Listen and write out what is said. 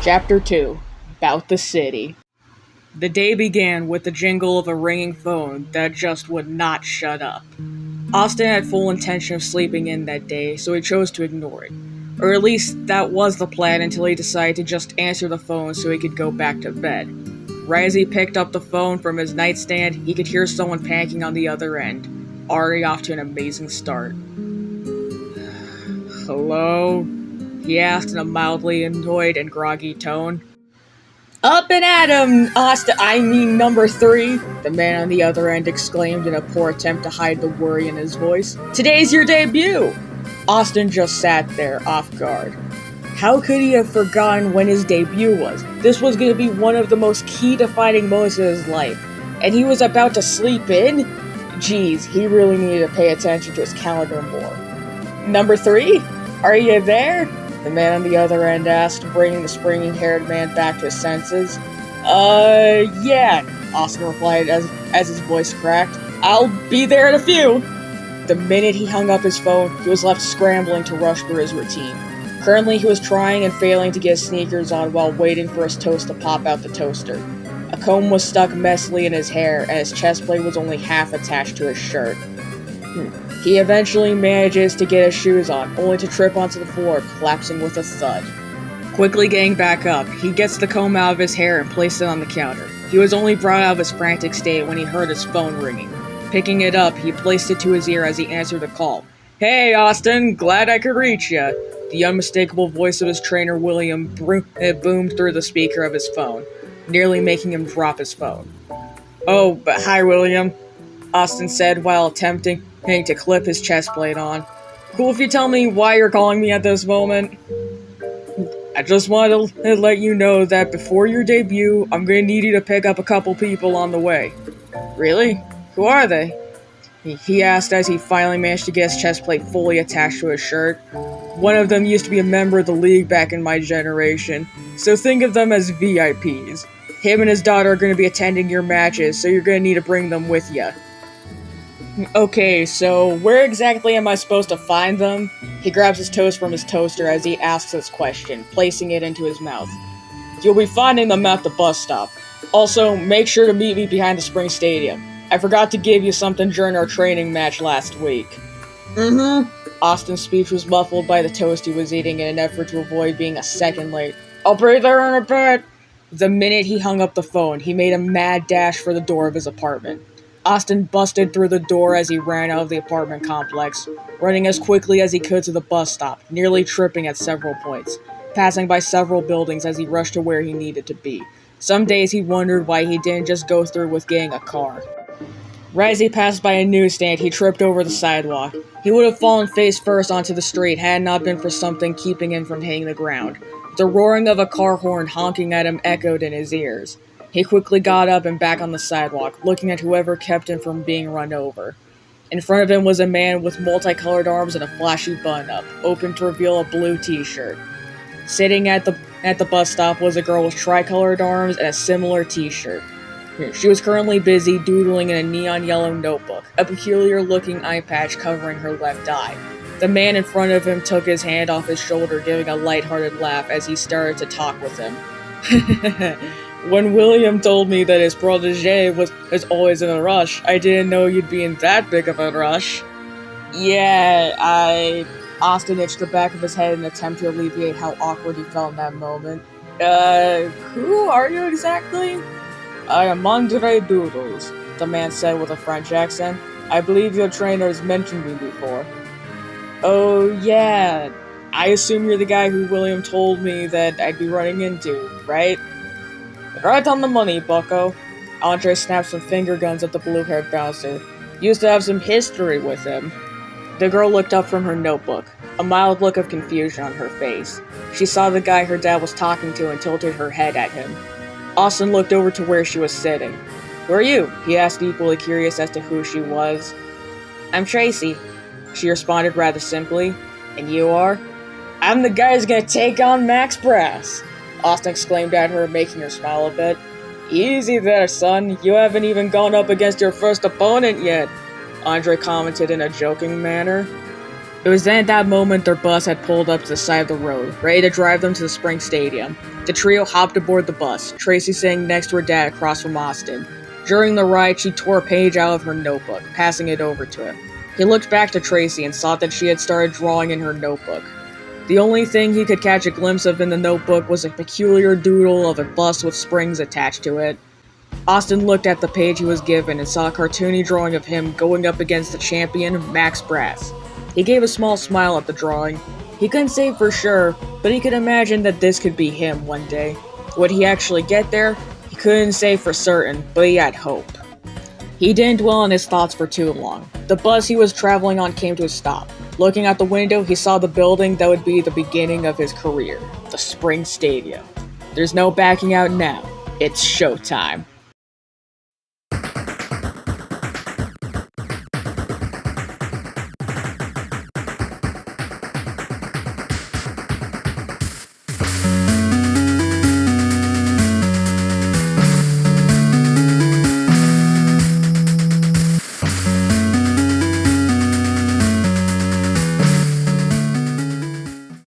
Chapter 2 Bout the City. The day began with the jingle of a ringing phone that just would not shut up. Austin had full intention of sleeping in that day, so he chose to ignore it. Or at least that was the plan until he decided to just answer the phone so he could go back to bed. Right as he picked up the phone from his nightstand, he could hear someone panicking on the other end, already off to an amazing start. Hello? He asked in a mildly annoyed and groggy tone. Up and at him, number 3, the man on the other end exclaimed in a poor attempt to hide the worry in his voice. Today's your debut! Austin just sat there, off guard. How could he have forgotten when his debut was? This was going to be one of the most key defining moments of his life, and he was about to sleep in? Geez, he really needed to pay attention to his calendar more. Number 3? Are you there? The man on the other end asked, bringing the springy-haired man back to his senses. Yeah, Austin replied as his voice cracked. I'll be there in a few. The minute he hung up his phone, he was left scrambling to rush through his routine. Currently, he was trying and failing to get his sneakers on while waiting for his toast to pop out the toaster. A comb was stuck messily in his hair, and his chest plate was only half attached to his shirt. He eventually manages to get his shoes on, only to trip onto the floor, collapsing with a thud. Quickly getting back up, he gets the comb out of his hair and places it on the counter. He was only brought out of his frantic state when he heard his phone ringing. Picking it up, he placed it to his ear as he answered the call. Hey, Austin, glad I could reach ya. The unmistakable voice of his trainer, William, boomed through the speaker of his phone, nearly making him drop his phone. Oh, but hi, William, Austin said while attempting to clip his chest plate on. Cool if you tell me why you're calling me at this moment. I just wanted to let you know that before your debut, I'm gonna need you to pick up a couple people on the way. Really? Who are they? He asked as he finally managed to get his chest plate fully attached to his shirt. One of them used to be a member of the league back in my generation, so think of them as VIPs. Him and his daughter are gonna be attending your matches, so you're gonna need to bring them with ya. Okay, so where exactly am I supposed to find them? He grabs his toast from his toaster as he asks this question, placing it into his mouth. You'll be finding them at the bus stop. Also, make sure to meet me behind the Spring Stadium. I forgot to give you something during our training match last week. Austin's speech was muffled by the toast he was eating in an effort to avoid being a second late. I'll be there in a bit. The minute he hung up the phone, he made a mad dash for the door of his apartment. Austin busted through the door as he ran out of the apartment complex, running as quickly as he could to the bus stop, nearly tripping at several points, passing by several buildings as he rushed to where he needed to be. Some days he wondered why he didn't just go through with getting a car. Right as he passed by a newsstand, he tripped over the sidewalk. He would have fallen face first onto the street had it not been for something keeping him from hitting the ground. The roaring of a car horn honking at him echoed in his ears. He quickly got up and back on the sidewalk, looking at whoever kept him from being run over. In front of him was a man with multicolored arms and a flashy bun-up, open to reveal a blue t-shirt. Sitting at the bus stop was a girl with tricolored arms and a similar t-shirt. She was currently busy doodling in a neon yellow notebook, a peculiar-looking eye patch covering her left eye. The man in front of him took his hand off his shoulder, giving a lighthearted laugh as he started to talk with him. When William told me that his protege was always in a rush, I didn't know you'd be in that big of a rush. Austin itched the back of his head in an attempt to alleviate how awkward he felt in that moment. Who are you exactly? I am Andre Doodles, the man said with a French accent. I believe your trainer has mentioned me before. Oh, yeah. I assume you're the guy who William told me that I'd be running into, right? Right on the money, bucko. Andre snapped some finger guns at the blue-haired bouncer. Used to have some history with him. The girl looked up from her notebook, a mild look of confusion on her face. She saw the guy her dad was talking to and tilted her head at him. Austin looked over to where she was sitting. Who are you? He asked, equally curious as to who she was. I'm Tracy, she responded rather simply. And you are? I'm the guy who's gonna take on Max Brass, Austin exclaimed at her, making her smile a bit. Easy there, son. You haven't even gone up against your first opponent yet, Andre commented in a joking manner. It was then at that moment their bus had pulled up to the side of the road, ready to drive them to the Spring Stadium. The trio hopped aboard the bus, Tracy sitting next to her dad across from Austin. During the ride, she tore a page out of her notebook, passing it over to him. He looked back to Tracy and saw that she had started drawing in her notebook. The only thing he could catch a glimpse of in the notebook was a peculiar doodle of a bus with springs attached to it. Austin looked at the page he was given and saw a cartoony drawing of him going up against the champion, Max Brass. He gave a small smile at the drawing. He couldn't say for sure, but he could imagine that this could be him one day. Would he actually get there? He couldn't say for certain, but he had hope. He didn't dwell on his thoughts for too long. The bus he was traveling on came to a stop. Looking out the window, he saw the building that would be the beginning of his career, the Spring Stadium. There's no backing out now. It's showtime.